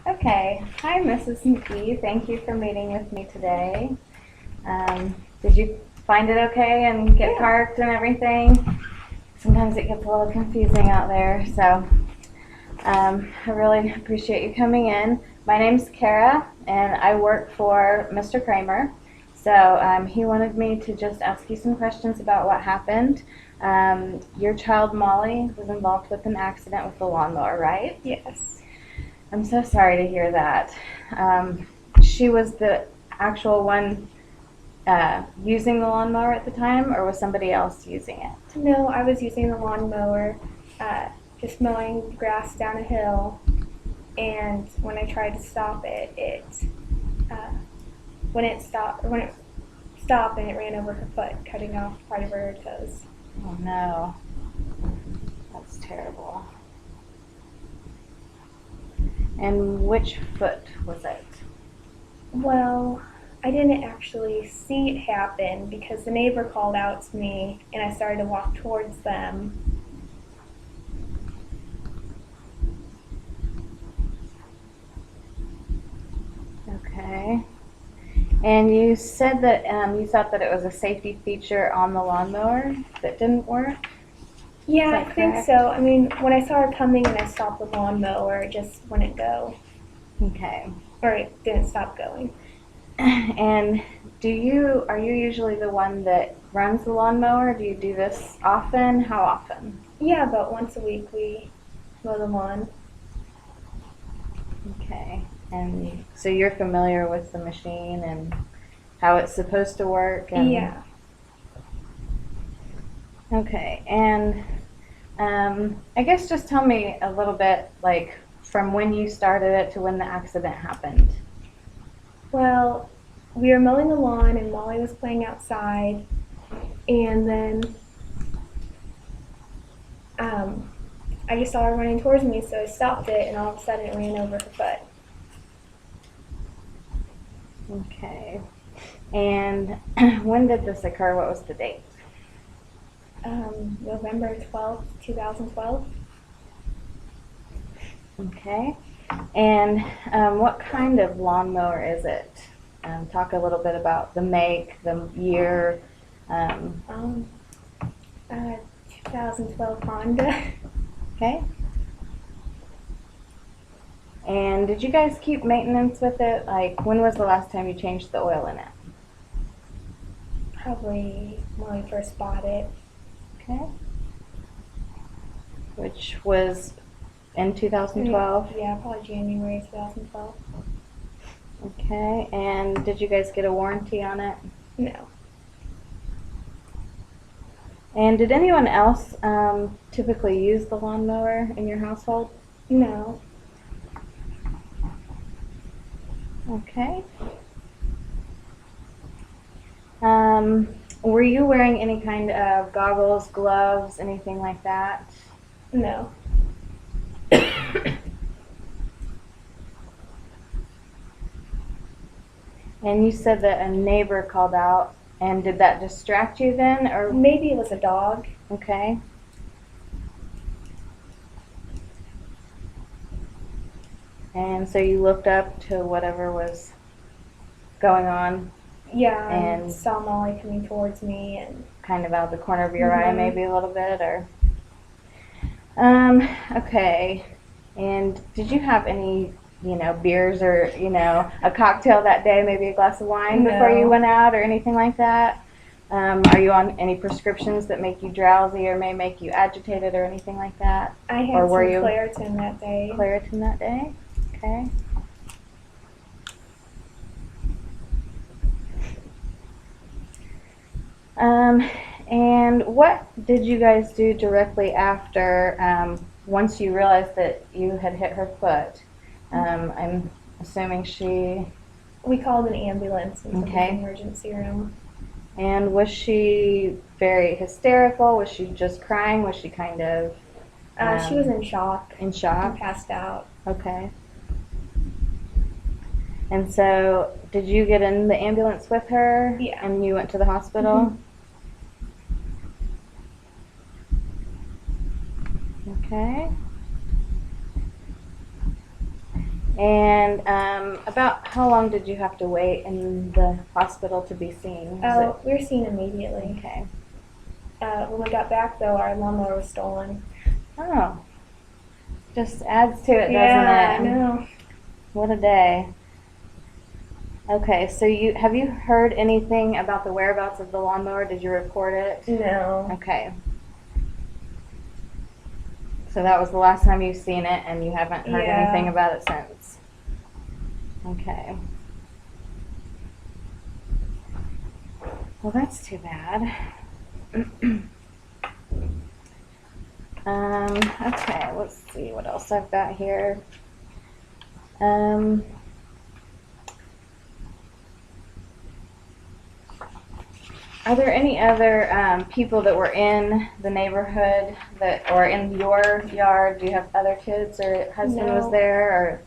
Okay. Hi, Mrs. McGee. Thank you for meeting with me today. Did you find it okay and get parked and everything? Sometimes it gets a little confusing out there, so I really appreciate you coming in. My name's Kara, and I work for Mr. Kramer. So he wanted me to just ask you some questions about what happened. Your child Molly was involved with an accident with the lawnmower, right? Yes. I'm so sorry to hear that. She was the actual one using the lawnmower at the time, or was somebody else using it? No, I was using the lawnmower, just mowing grass down a hill, and when I tried to stop it, when it stopped and it ran over her foot, cutting off part of her toes. Oh no, that's terrible. And which foot was it? Well, I didn't actually see it happen because the neighbor called out to me, and I started to walk towards them. Okay. And you said that you thought that it was a safety feature on the lawnmower that didn't work? Yeah, Is that I think correct? so. I mean, when I saw her coming and I stopped the lawnmower, it just wouldn't go, Okay. or it didn't stop going. And are you usually the one that runs the lawnmower? Do you do this often? How often? Yeah, about once a week we mow the lawn. Okay. And so you're familiar with the machine and how it's supposed to work? And, Yeah. Okay. And I guess just tell me a little bit, like, from when you started it to when the accident happened. Well, we were mowing the lawn and Molly was playing outside, and then um, I just saw her running towards me, so I stopped it, and all of a sudden it ran over her foot. Okay. And when did this occur? What was the date? November 12th, 2012. Okay. And what kind of lawnmower is it? Talk a little bit about the make, the year. Um, Um, 2012 Honda. okay. And did you guys keep maintenance with it? Like, when was the last time you changed the oil in it? Probably when we first bought it. Okay. Which was in 2012? Yeah, probably January 2012. Okay. And did you guys get a warranty on it? No. And did anyone else typically use the lawnmower in your household? No. Okay. Were you wearing any kind of goggles, gloves, anything like that? No. And you said that a neighbor called out, and did that distract you then, or? Maybe it was a dog. Okay. And so you looked up to whatever was going on, Yeah, and saw Molly coming towards me, and kind of out of the corner of your eye, Mhm. maybe a little bit, or? Okay. And did you have any, beers or, a cocktail that day, maybe a glass of wine before you No. went out or anything like that? Are you on any prescriptions that make you drowsy or may make you agitated or anything like that? I had Or some were you Claritin that day. Claritin that day? Okay. And what did you guys do directly after, once you realized that you had hit her foot? I'm assuming We called an ambulance and took her Okay. to the emergency room. and was she very hysterical? Was she just crying? Was she kind of She was in shock in and shock? passed out. Okay. And so, did you get in the ambulance with her? Yeah. And you went to the hospital? Okay. And about how long did you have to wait in the hospital to be seen? Was We were seen it immediately. okay? When we got back, though, our lawnmower was stolen. Oh, just adds to it, Yeah, doesn't it? I know. What a day. Okay, so have you heard anything about the whereabouts of the lawnmower? Did you report it? No. Okay. So that was the last time you've seen it, and you haven't heard Yeah. anything about it since. Okay. Well, that's too bad. Okay, let's see what else I've got here. Are there any other people that were in the neighborhood or in your yard? Do you have other kids, or husband was No. there, or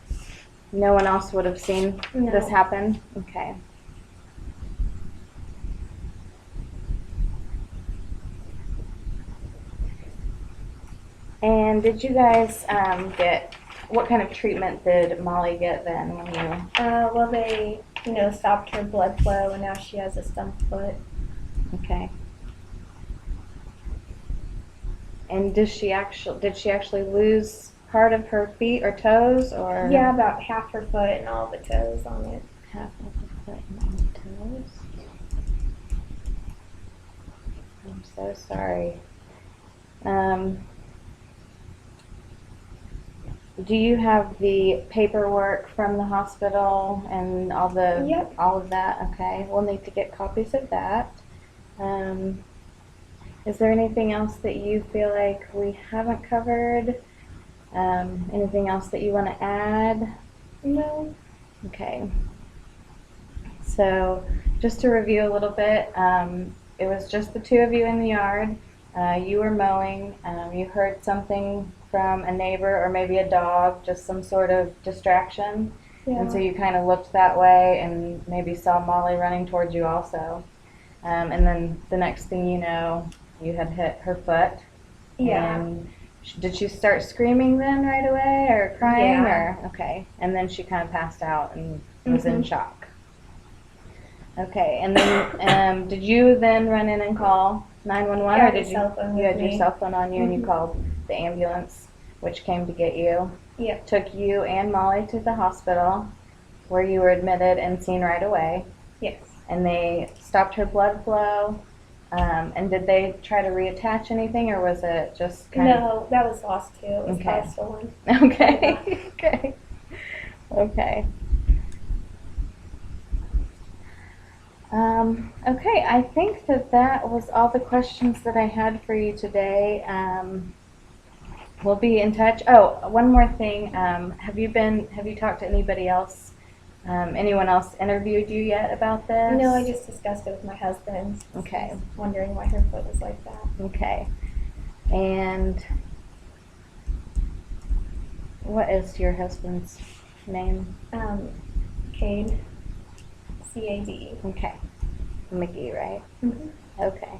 no one else would have seen No. this happen? Okay. And did you guys what kind of treatment did Molly get then when you? Well, they, stopped her blood flow, and now she has a stump foot. Okay. And did she actually lose part of her feet or toes, or? Yeah, about half her foot and all the toes on it. Half of the foot and all the toes. I'm so sorry. Do you have the paperwork from the hospital and Yep. all of that? Okay, we'll need to get copies of that. Is there anything else that you feel like we haven't covered? Anything else that you want to add? No. Okay. So just to review a little bit, it was just the two of you in the yard. You were mowing. You heard something from a neighbor or maybe a dog, just some sort of distraction. Yeah. And so you kind of looked that way and maybe saw Molly running towards you also. And then the next thing you know, you had hit her foot. Yeah. And did she start screaming then right away, or crying? Yeah. Or okay. And then she kind of passed out and was in shock. Okay. And then did you then run in and call 911, Yeah, or did the cell phone you with had your me. cell phone on you and you Mhm. called the ambulance, which came to get you? Yep. Took you and Molly to the hospital, where you were admitted and seen right away. Yes. And they stopped her blood flow. And did they try to reattach anything, or was it just kind No, that was lost too. It was Okay. probably stolen. of? Okay. Okay. Okay. Okay, I think that was all the questions that I had for you today. We'll be in touch. Oh, one more thing. Have you talked to anybody else? Anyone else interviewed you yet about this? No, I just discussed it with my husband. Okay. I was wondering why her foot was like that. Okay. And what is your husband's name? Cade. C-A-D. Okay. McGee, right? Mm-hmm. Okay.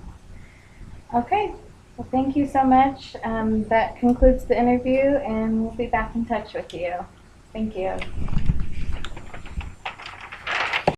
Okay. Well, thank you so much. That concludes the interview, and we'll be back in touch with you. Thank you.